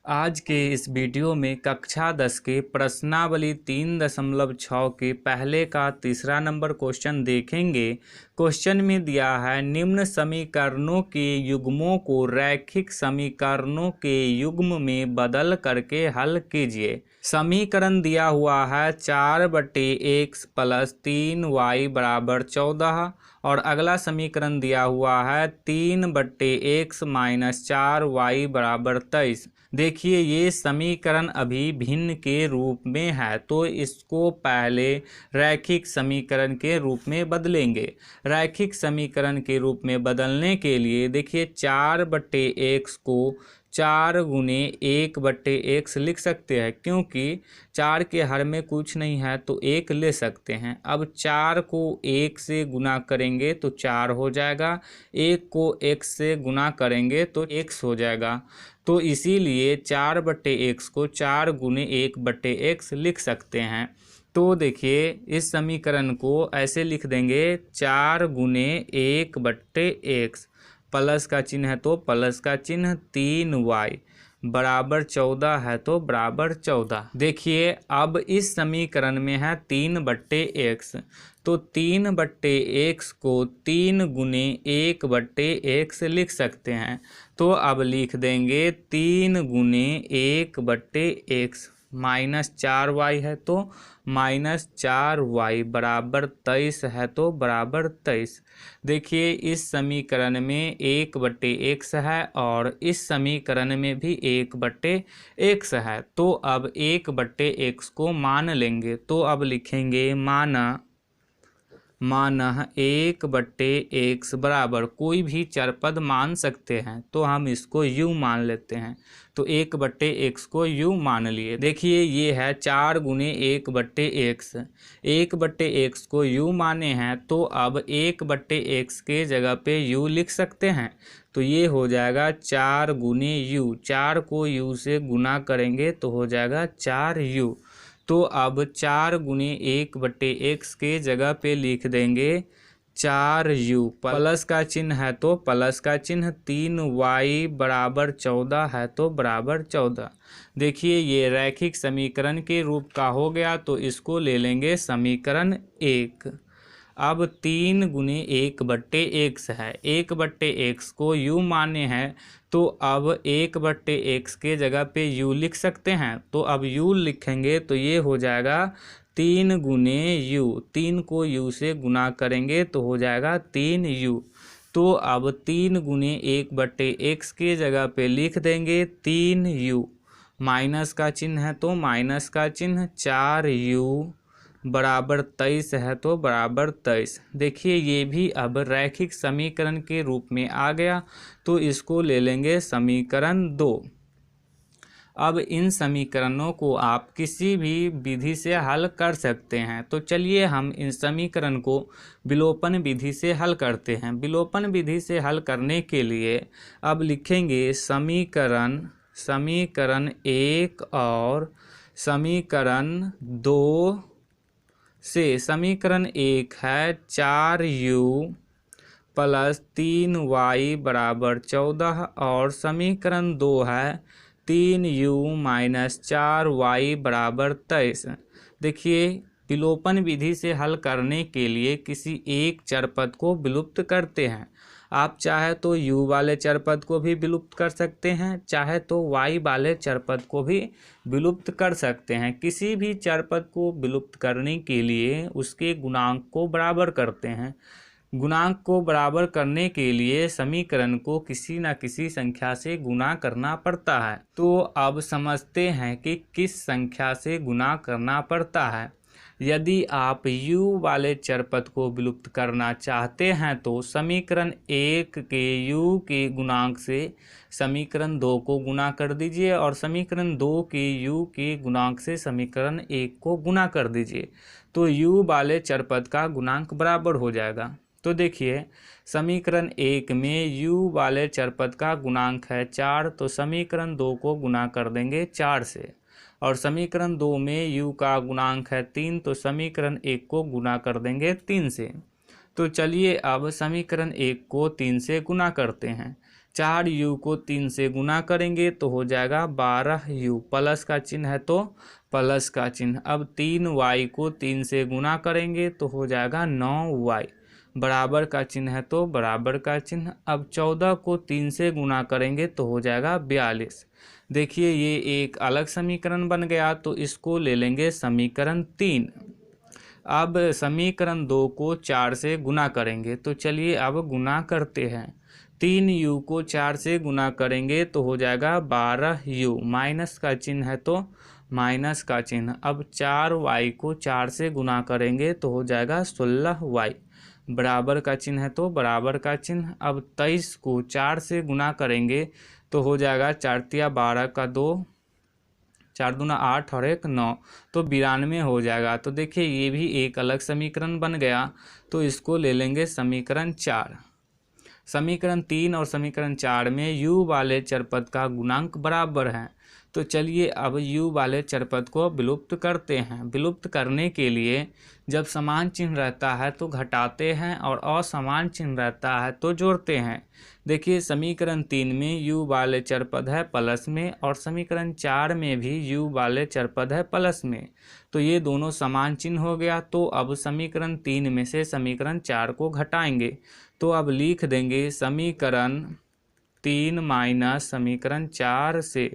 आज के इस वीडियो में कक्षा 10 के प्रश्नावली 3.6 के पहले का तीसरा नंबर क्वेश्चन देखेंगे। क्वेश्चन में दिया है निम्न समीकरणों के युग्मों को रैखिक समीकरणों के युग्म में बदल करके हल कीजिए। समीकरण दिया हुआ है 4/x + 3y = 14 और अगला समीकरण दिया हुआ है 3/x - 4y = 23। देखिए ये समीकरण अभी भिन्न के रूप में है तो इसको पहले रैखिक समीकरण के रूप में बदलेंगे। रैखिक समीकरण के रूप में बदलने के लिए देखिए 4/x को 4 × 1/x लिख सकते हैं, क्योंकि 4 के हर में कुछ नहीं है तो 1 ले सकते हैं। अब 4 को 1 से गुना करेंगे तो 4 हो जाएगा, 1 को x से गुना करेंगे तो x हो जाएगा। तो इसीलिए 4/x को 4 × 1/x लिख सकते हैं। तो देखिए इस समीकरण को ऐसे लिख देंगे 4 × 1/x, प्लस का चिन्ह है तो प्लस का चिन्ह, 3y = 14 है तो बराबर 14। देखिए अब इस समीकरण में है 3/x, तो 3/x को 3 × 1/x लिख सकते हैं। तो अब लिख देंगे 3 × 1/x -4y है तो -4y = 23 है तो बराबर 23। देखिए इस समीकरण में 1/x है और इस समीकरण में भी 1/x है, तो अब 1/x को मान लेंगे। तो अब लिखेंगे माना 1/x बराबर, कोई भी चरपद मान सकते हैं तो हम इसको u मान लेते हैं, तो 1/x को u मान लिए। देखिए ये है 4 × 1/x, 1/x को u माने हैं तो अब 1/x के जगह पे u लिख सकते हैं। तो ये हो जाएगा 4 × u, 4 को u से गुना करेंगे तो हो जाएगा 4u। तो अब 4 × 1/x के जगह पे लिख देंगे 4u, प्लस का चिन्ह है तो प्लस का चिन्ह, 3y = 14 है तो बराबर 14। देखिए ये रैखिक समीकरण के रूप का हो गया तो इसको ले लेंगे समीकरण 1। अब 3 × 1/x है, 1/x को u माने हैं तो अब 1/x के जगह पे u लिख सकते हैं। तो अब u लिखेंगे तो ये हो जाएगा 3 × u, 3 को u से गुना करेंगे तो हो जाएगा 3u। तो अब 3 × 1/x के जगह पे लिख देंगे 3u, माइनस का चिन्ह है तो माइनस का चिन्ह, 4u = 23 है तो बराबर 23। देखिए ये भी अब रैखिक समीकरण के रूप में आ गया तो इसको ले लेंगे समीकरण 2। अब इन समीकरणों को आप किसी भी विधि से हल कर सकते हैं। तो चलिए हम इन समीकरण को विलोपन विधि से हल करते हैं। विलोपन विधि से हल करने के लिए अब लिखेंगे समीकरण 1 और समीकरण 2 से। समीकरण 1 है 4u + 3y = 14 और समीकरण 2 है 3u - 4y = 23। देखिए विलोपन विधि से हल करने के लिए किसी एक चरपद को विलुप्त करते हैं। आप चाहे तो u वाले चरपद को भी विलुप्त कर सकते हैं, चाहे तो y वाले चरपद को भी विलुप्त कर सकते हैं। किसी भी चरपद को विलुप्त करने के लिए उसके गुणांक को बराबर करते हैं। गुणांक को बराबर करने के लिए समीकरण को किसी न किसी संख्या से गुना करना पड़ता है। तो अब समझते हैं कि किस संख्या से गुना करना पड़ता है। यदि आप u वाले चरपद को विलुप्त करना चाहते हैं तो समीकरण 1 के u के गुणांक से समीकरण 2 को गुना कर दीजिए और समीकरण 2 के u के गुणांक से समीकरण 1 को गुना कर दीजिए, तो u वाले चरपद का गुणांक बराबर हो जाएगा। तो देखिए समीकरण 1 में u वाले चरपद का गुणांक है 4, तो समीकरण 2 को गुना कर देंगे 4 से, और समीकरण 2 में u का गुणांक है 3, तो समीकरण 1 को गुना कर देंगे 3 से। तो चलिए अब समीकरण 1 को 3 से गुना करते हैं। 4u को 3 से गुना करेंगे तो हो जाएगा 12u, प्लस का चिन्ह है तो प्लस का चिन्ह। अब 3y को 3 से गुना करेंगे तो हो जाएगा 9y, बराबर का चिन्ह है तो बराबर का चिन्ह। अब 14 को 3 से गुना करेंगे तो हो जाएगा 42। देखिए ये एक अलग समीकरण बन गया, तो इसको ले लेंगे समीकरण 3। अब समीकरण 2 को 4 से गुना करेंगे, तो चलिए अब गुना करते हैं। 3u को 4 से गुना करेंगे तो हो जाएगा 12u, माइनस का चिन्ह है तो माइनस का चिन्ह। अब 4y को 4 से गुना करेंगे तो हो जाएगा 16y, बराबर का चिन्ह है तो बराबर का चिन्ह। अब 23 को 4 से गुना करेंगे तो हो जाएगा 4 तिया 12 का 2, 4 दूना 8 और 1 9, तो 92 हो जाएगा। तो देखिए ये भी एक अलग समीकरण बन गया, तो इसको ले लेंगे समीकरण 4। समीकरण 3 और समीकरण 4 में u वाले चरपद का गुणांक बराबर है, तो चलिए अब u वाले चरपद को विलुप्त करते हैं। विलुप्त करने के लिए जब समान चिन्ह रहता है तो घटाते हैं और असमान चिन्ह रहता है तो जोड़ते हैं। देखिए समीकरण 3 में u वाले चरपद है प्लस में और समीकरण 4 में भी u वाले चरपद है प्लस में, तो ये दोनों समान चिन्ह हो गया। तो अब समीकरण 3 में से समीकरण 4 को घटाएंगे, तो अब लिख देंगे समीकरण 3 माइनस समीकरण 4 से।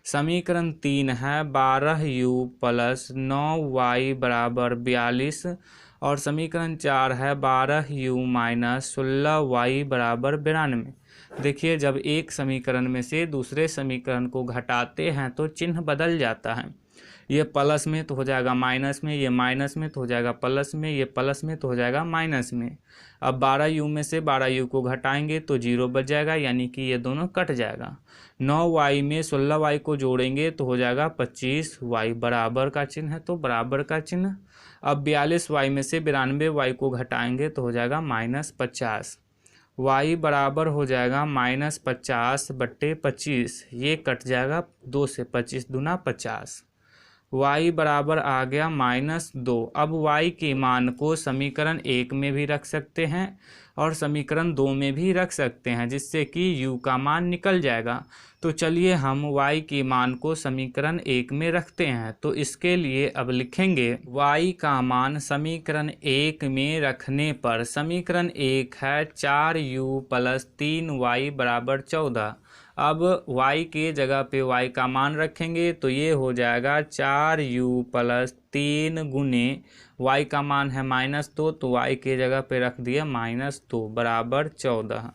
समीकरण 3 है 12u प्लस 9y बराबर 42 और समीकरण 4 है 12u माइनस 16y बराबर 92। देखिए जब एक समीकरण में से दूसरे समीकरण को घटाते हैं तो चिन्ह बदल जाता है। ये प्लस में तो हो जाएगा माइनस में, ये माइनस में तो हो जाएगा प्लस में, ये प्लस में तो हो जाएगा माइनस में। अब 12u में से 12u को घटाएंगे तो 0 बच जाएगा, यानी कि ये दोनों कट जाएगा। 9y में 16y को जोड़ेंगे तो हो जाएगा 25y, बराबर का चिन्ह है तो बराबर का चिन्ह। अब 42y में से 92y को घटाएंगे तो हो जाएगा -50, y बराबर हो जाएगा -50/25, ये कट जाएगा 2 से, 25 दूना 50, y बराबर आ गया -2। अब y के मान को समीकरण 1 में भी रख सकते हैं और समीकरण 2 में भी रख सकते हैं, जिससे कि u का मान निकल जाएगा। तो चलिए हम y के मान को समीकरण 1 में रखते हैं, तो इसके लिए अब लिखेंगे y का मान समीकरण 1 में रखने पर, समीकरण 1 है 4u प्लस 3y बराबर 14। अब y के जगह पे y का मान रखेंगे तो ये हो जाएगा 4u प्लस 3 गुने y का मान है -2, तो y के जगह पे रख दिया -2 बराबर 14।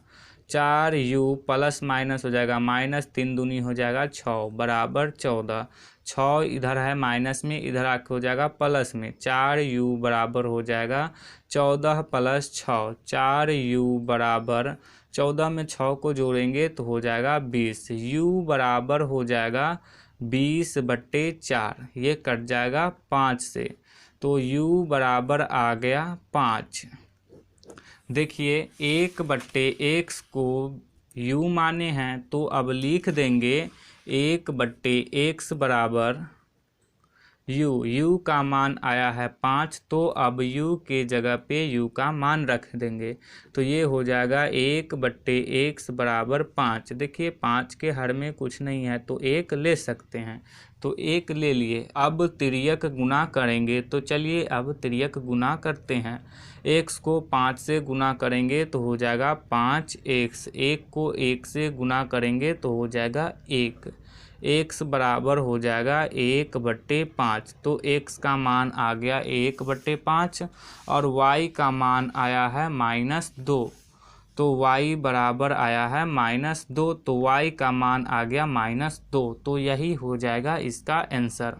4u प्लस माइनस हो जाएगा -3 दूनी हो जाएगा 6 बराबर 14। 6 इधर है माइनस में, इधर आके हो जाएगा प्लस में। 4u बराबर हो जाएगा 14 प्लस 6, 4u बराबर 14 में 6 को जोड़ेंगे तो हो जाएगा 20। u बराबर हो जाएगा 20/4, ये कट जाएगा 5 से, तो u बराबर आ गया 5। देखिए 1/x को u माने हैं, तो अब लिख देंगे 1/x बराबर u का मान आया है 5, तो अब u के जगह पे u का मान रख देंगे, तो ये हो जाएगा 1/x बराबर 5। देखिए 5 के हर में कुछ नहीं है तो 1 ले सकते हैं, तो 1 ले लिए। अब तिर्यक गुना करेंगे, तो चलिए अब तिर्यक गुना करते हैं। x को 5 से गुना करेंगे तो हो जाएगा 5x, 1 को 1 से गुना करेंगे तो हो जाएगा 1, x बराबर हो जाएगा 1/5, तो x का मान आ गया 1/5 और y का मान आया है -2, तो y बराबर आया है -2, तो y का मान आ गया -2, तो यही हो जाएगा इसका आंसर।